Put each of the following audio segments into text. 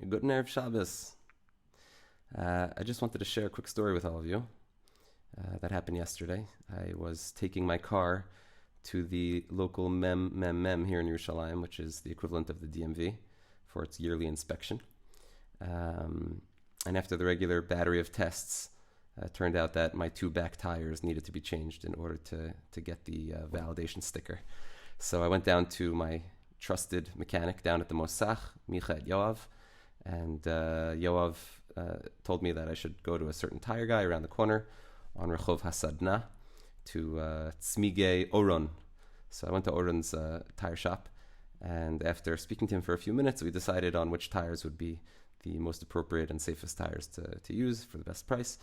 Good Erev Shabbos. I just wanted to share a quick story with all of you that happened yesterday. I was taking my car to the local mem here in Yerushalayim, which is the equivalent of the DMV, for its yearly inspection. And after the regular battery of tests, it turned out that my two back tires needed to be changed in order to get the validation sticker. So I went down to my trusted mechanic down at the Mosach, Micha Yoav, and Yoav told me that I should go to a certain tire guy around the corner on Rehov Hasadna to Tzmige Oron. So I went to Oron's tire shop, and after speaking to him for a few minutes, we decided on which tires would be the most appropriate and safest tires to use for the best price.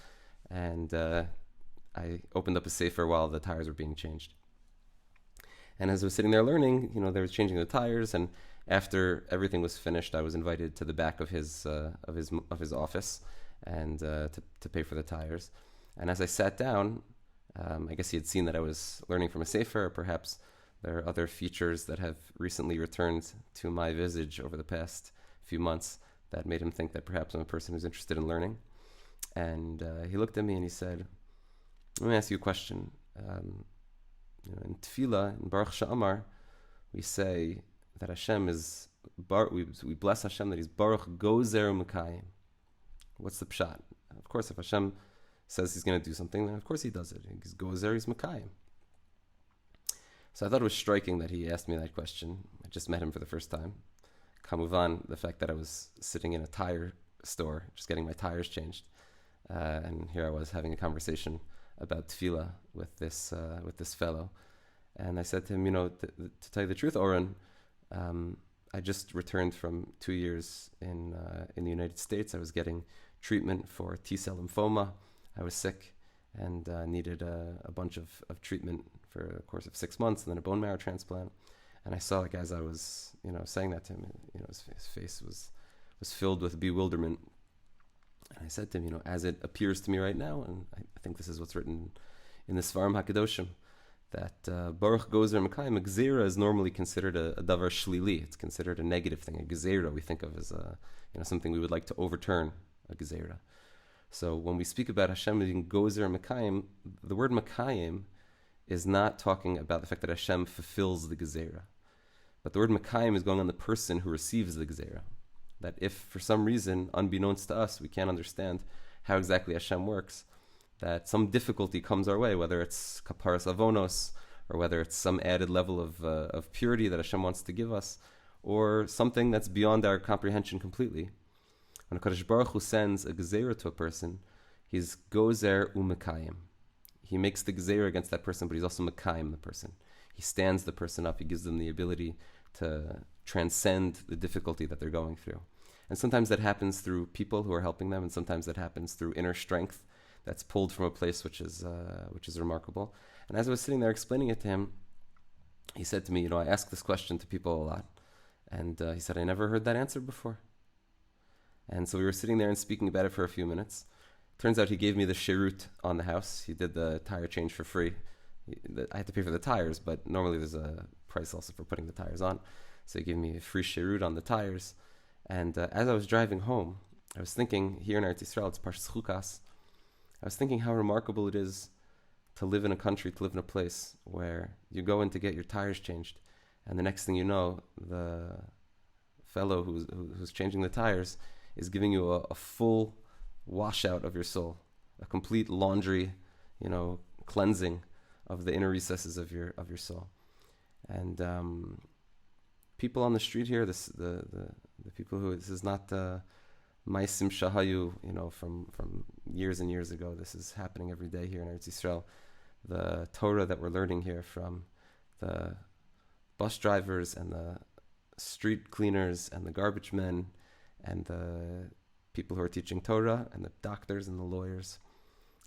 And I opened up a sefer while the tires were being changed. And as I was sitting there learning, they were changing the tires, and after everything was finished, I was invited to the back of his office and to pay for the tires. And as I sat down, I guess he had seen that I was learning from a sefer, or perhaps there are other features that have recently returned to my visage over the past few months that made him think that perhaps I'm a person who's interested in learning. And he looked at me and he said, "Let me ask you a question. In Tefillah, in Baruch Sha'amar, we say that Hashem is, we bless Hashem that He's Baruch Gozer Mekayim. What's the pshat? Of course, if Hashem says He's going to do something, then of course He does it. He's Gozer, He's Mekayim." So I thought it was striking that he asked me that question. I just met him for the first time. Kamuvan, the fact that I was sitting in a tire store, just getting my tires changed, and here I was having a conversation about tefillah with this fellow, and I said to him, to tell you the truth, Oren, I just returned from 2 years in the United States. I was getting treatment for T-cell lymphoma. I was sick and needed a bunch of treatment for a course of 6 months, and then a bone marrow transplant. And I saw, like, as I was, saying that to him, his face was filled with bewilderment. And I said to him, as it appears to me right now, and I think this is what's written in the Svarim HaKadoshim, that Baruch Gozer Mekayim, a Gezerah is normally considered a davar shlili. It's considered a negative thing. A Gezerah we think of as something we would like to overturn, a Gezerah. So when we speak about Hashem being Gozer Mekayim, the word Mekayim is not talking about the fact that Hashem fulfills the Gezerah. But the word Mekayim is going on the person who receives the Gezerah. That if for some reason, unbeknownst to us, we can't understand how exactly Hashem works, that some difficulty comes our way, whether it's kaparas avonos, or whether it's some added level of purity that Hashem wants to give us, or something that's beyond our comprehension completely. When HaKadosh Baruch Hu sends a gezerah to a person, he's gozer umekayim. He makes the gezerah against that person, but he's also mekayim the person. He stands the person up. He gives them the ability to transcend the difficulty that they're going through. And sometimes that happens through people who are helping them, and sometimes that happens through inner strength that's pulled from a place which is remarkable. And as I was sitting there explaining it to him, he said to me, I ask this question to people a lot. And he said, I never heard that answer before. And so we were sitting there and speaking about it for a few minutes. Turns out he gave me the shirut on the house. He did the tire change for free. I had to pay for the tires, but normally there's a price also for putting the tires on. So he gave me a free shirut on the tires. And as I was driving home, I was thinking, here in Eretz Yisrael, it's Parshas Chukas, I was thinking how remarkable it is to live in a country, to live in a place where you go in to get your tires changed, and the next thing you know, the fellow who's changing the tires is giving you a full washout of your soul, a complete laundry, cleansing of the inner recesses of your soul. And people on the street here, the people who, this is not Maisim Shahayu, from years and years ago. This is happening every day here in Eretz Yisrael. The Torah that we're learning here from the bus drivers and the street cleaners and the garbage men and the people who are teaching Torah and the doctors and the lawyers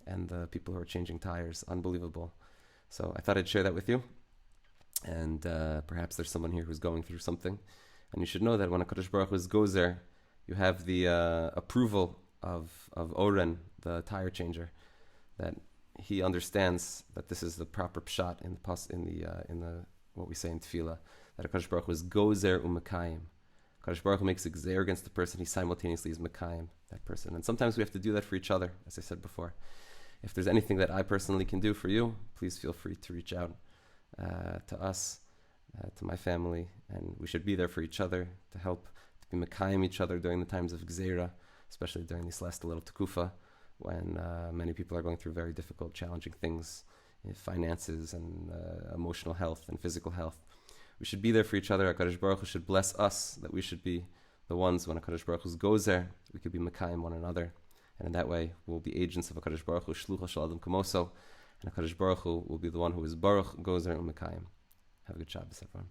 and the people who are changing tires. Unbelievable. So I thought I'd share that with you. And perhaps there's someone here who's going through something. And you should know that when HaKadosh Baruch Hu goes there, you have the approval of Oren, the tire changer, that he understands that this is the proper pshat in the what we say in Tefillah, that HaKadosh Baruch Hu is gozer umekayim. Kadosh Baruch Hu makes a gzeir against the person, he simultaneously is Mekayim, that person. And sometimes we have to do that for each other, as I said before. If there's anything that I personally can do for you, please feel free to reach out to us, to my family, and we should be there for each other, to help, to be Mekayim each other during the times of gzeira, especially during this last little tekufa, when many people are going through very difficult, challenging things, finances and emotional health and physical health. We should be there for each other. HaKadosh Baruch Hu should bless us, that we should be the ones, when HaKadosh Baruch Hu goes there, we could be Mekayim one another. And in that way, we'll be agents of HaKadosh Baruch Hu, Shlucha Shel Adam Kamoso, and HaKadosh Baruch Hu will be the one who is Baruch, goes there, and Mekayim. Have a good Shabbos, everyone.